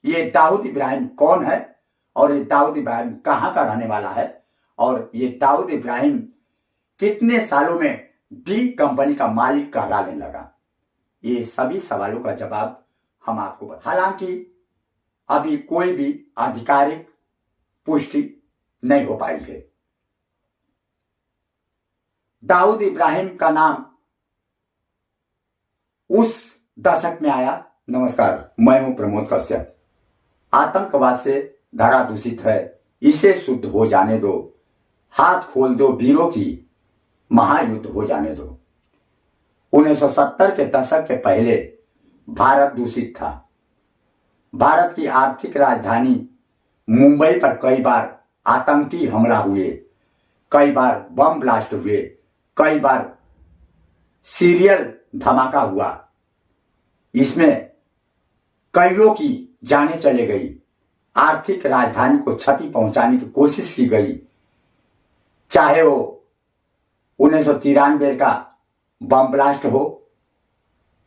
ये दाऊद इब्राहिम कौन है और ये दाऊद इब्राहिम कहाँ का रहने वाला है और ये दाऊद इब्राहिम कितने सालों में डी कंपनी का मालिक कहलाने लगा। ये सभी सवालों का जवाब हम आपको बता। हालांकि अभी कोई भी आधिकारिक पुष्टि नहीं हो पाई है। दाऊद इब्राहिम का नाम उस दशक में आया। नमस्कार, मैं हूं प्रमोद कश्यप। आतंकवाद से धरा दूषित है, इसे शुद्ध हो जाने दो, हाथ खोल दो वीरों की, महायुद्ध हो जाने दो। 1970 के दशक के पहले भारत दूषित था। भारत की आर्थिक राजधानी मुंबई पर कई बार आतंकी हमला हुए, कई बार बम ब्लास्ट हुए, कई बार सीरियल धमाका हुआ। इसमें कईयों की जानें चले गई। आर्थिक राजधानी को क्षति पहुंचाने की कोशिश की गई, चाहे वो 1993 का बम ब्लास्ट हो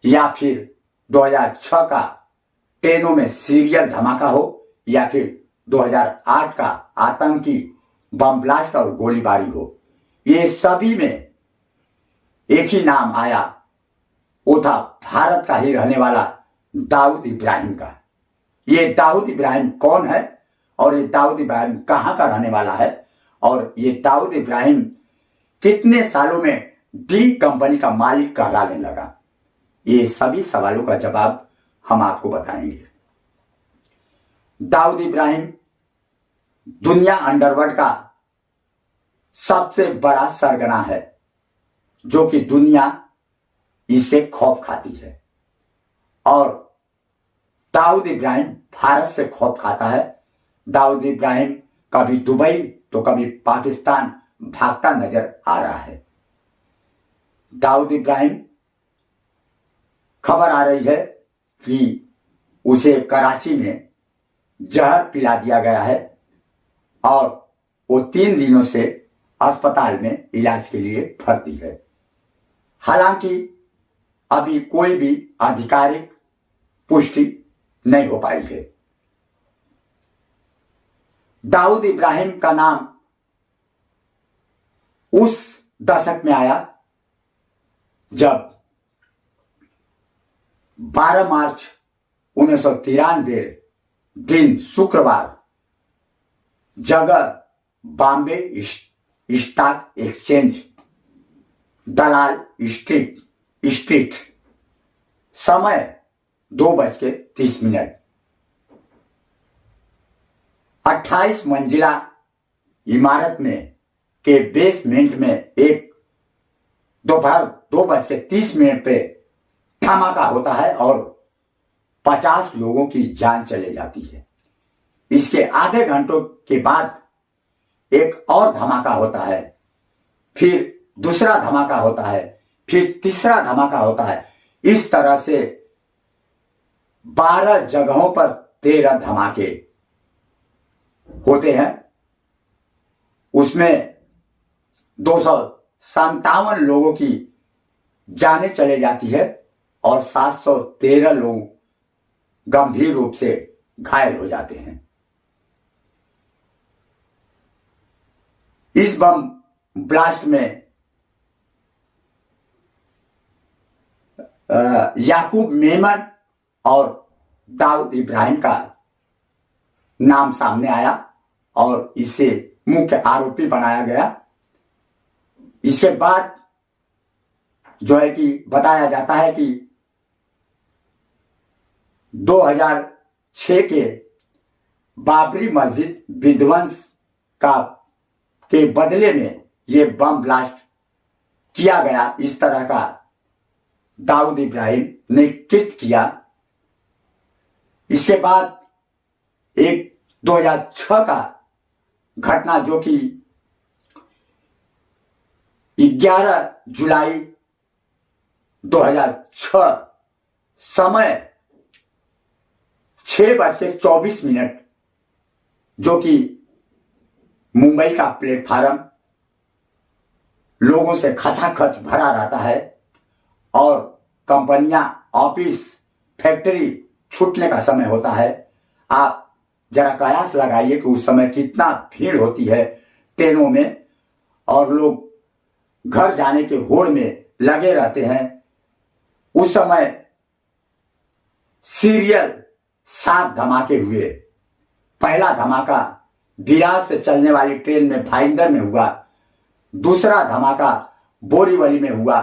या फिर 2006 का ट्रेनों में सीरियल धमाका हो या फिर 2008 का आतंकी बम ब्लास्ट और गोलीबारी हो। ये सभी में एक ही नाम आया, वो था भारत का ही रहने वाला दाऊद इब्राहिम का। ये दाऊद इब्राहिम कौन है और ये दाऊद इब्राहिम कहाँ का रहने वाला है और ये दाऊद इब्राहिम कितने सालों में डी कंपनी का मालिक कहलाने लगा। ये सभी सवालों का जवाब हम आपको बताएंगे। दाऊद इब्राहिम दुनिया अंडरवर्ल्ड का सबसे बड़ा सरगना है, जो कि दुनिया इससे खौफ खाती है। और दाऊद इब्राहिम भारत से खौफ खाता है। दाऊद इब्राहिम कभी दुबई तो कभी पाकिस्तान भागता नजर आ रहा है। दाऊद इब्राहिम, खबर आ रही है कि उसे कराची में जहर पिला दिया गया है और वो 3 दिनों से अस्पताल में इलाज के लिए भर्ती है। हालांकि अभी कोई भी आधिकारिक पुष्टि नहीं हो पाई है। दाऊद इब्राहिम का नाम उस दशक में आया जब 12 मार्च 1993 दिन शुक्रवार जगह बॉम्बे स्टॉक एक्सचेंज, दलाल स्ट्रीट, समय 2:30। 28 मंजिला इमारत में के बेसमेंट में एक दोपहर 2:30 पे धमाका होता है और 50 लोगों की जान चले जाती है। इसके आधे घंटों के बाद एक और धमाका होता है, फिर दूसरा धमाका होता है, फिर तीसरा धमाका होता है। इस तरह से 12 जगहों पर 13 धमाके होते हैं। उसमें 257 लोगों की जानें चले जाती है और 713 लोग गंभीर रूप से घायल हो जाते हैं। इस बम ब्लास्ट में याकूब मेमन और दाऊद इब्राहिम का नाम सामने आया और इसे मुख्य आरोपी बनाया गया। इसके बाद जो है कि बताया जाता है कि 2006 के बाबरी मस्जिद विध्वंस के बदले में ये बम ब्लास्ट किया गया। इस तरह का दाऊद इब्राहिम ने कृत्य किया। इसके बाद एक 2006 का घटना जो कि 11 जुलाई 2006 समय 6:24, जो कि मुंबई का प्लेटफार्म लोगों से खचाखच भरा रहता है और कंपनियां, ऑफिस, फैक्ट्री छूटने का समय होता है। आप जरा कयास लगाइए कि उस समय कितना भीड़ होती है ट्रेनों में, और लोग घर जाने के होड़ में लगे रहते हैं। उस समय सीरियल 7 धमाके हुए। पहला धमाका विरार से चलने वाली ट्रेन में भाईंदर में हुआ, दूसरा धमाका बोरीवली में हुआ,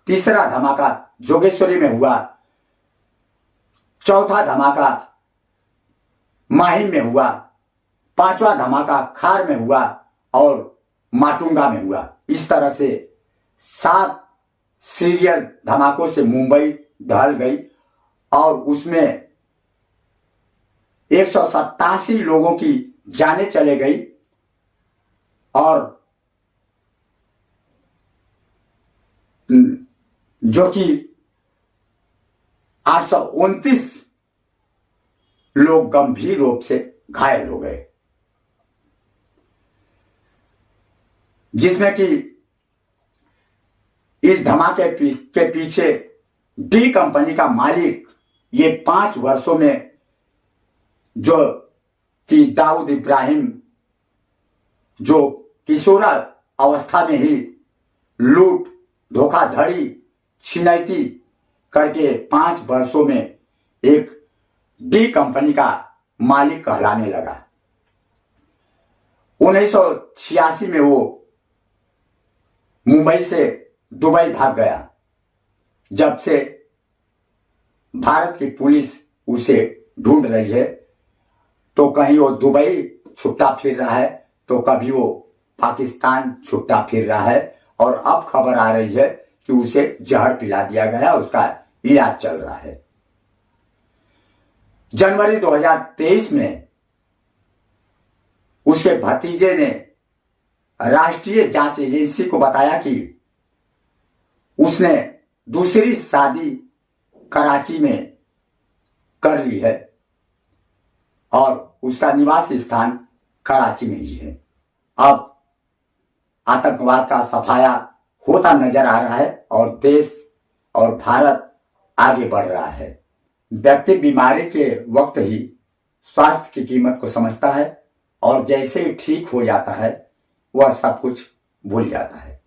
तीसरा धमाका जोगेश्वरी में हुआ, चौथा धमाका माहिम में हुआ, पांचवा धमाका खार में हुआ और माटुंगा में हुआ। इस तरह से 7 सीरियल धमाकों से मुंबई ढल गई और उसमें 187 लोगों की जानें चले गई और जो कि 829 लोग गंभीर रूप से घायल हो गए, जिसमें कि इस धमाके के पीछे डी कंपनी का मालिक ये 5 वर्षों में जो कि दाऊद इब्राहिम, जो किशोरा अवस्था में ही लूट, धोखाधड़ी, छिनैती करके 5 वर्षों में एक डी कंपनी का मालिक कहलाने लगा। 1986 में वो मुंबई से दुबई भाग गया। जब से भारत की पुलिस उसे ढूंढ रही है, तो कहीं वो दुबई छुपता फिर रहा है, तो कभी वो पाकिस्तान छुपता फिर रहा है, और अब खबर आ रही है कि उसे जहर पिला दिया गया, उसका इलाज चल रहा है। जनवरी 2023 में उसके भतीजे ने राष्ट्रीय जांच एजेंसी को बताया कि उसने दूसरी शादी कराची में कर ली है और उसका निवास स्थान कराची में ही है। अब आतंकवाद का सफाया होता नजर आ रहा है और देश और भारत आगे बढ़ रहा है। व्यक्ति बीमारी के वक्त ही स्वास्थ्य की कीमत को समझता है और जैसे ही ठीक हो जाता है वह सब कुछ भूल जाता है।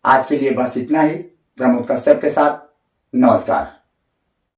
आज के लिए बस इतना ही। प्रमोद कश्यप के साथ नमस्कार।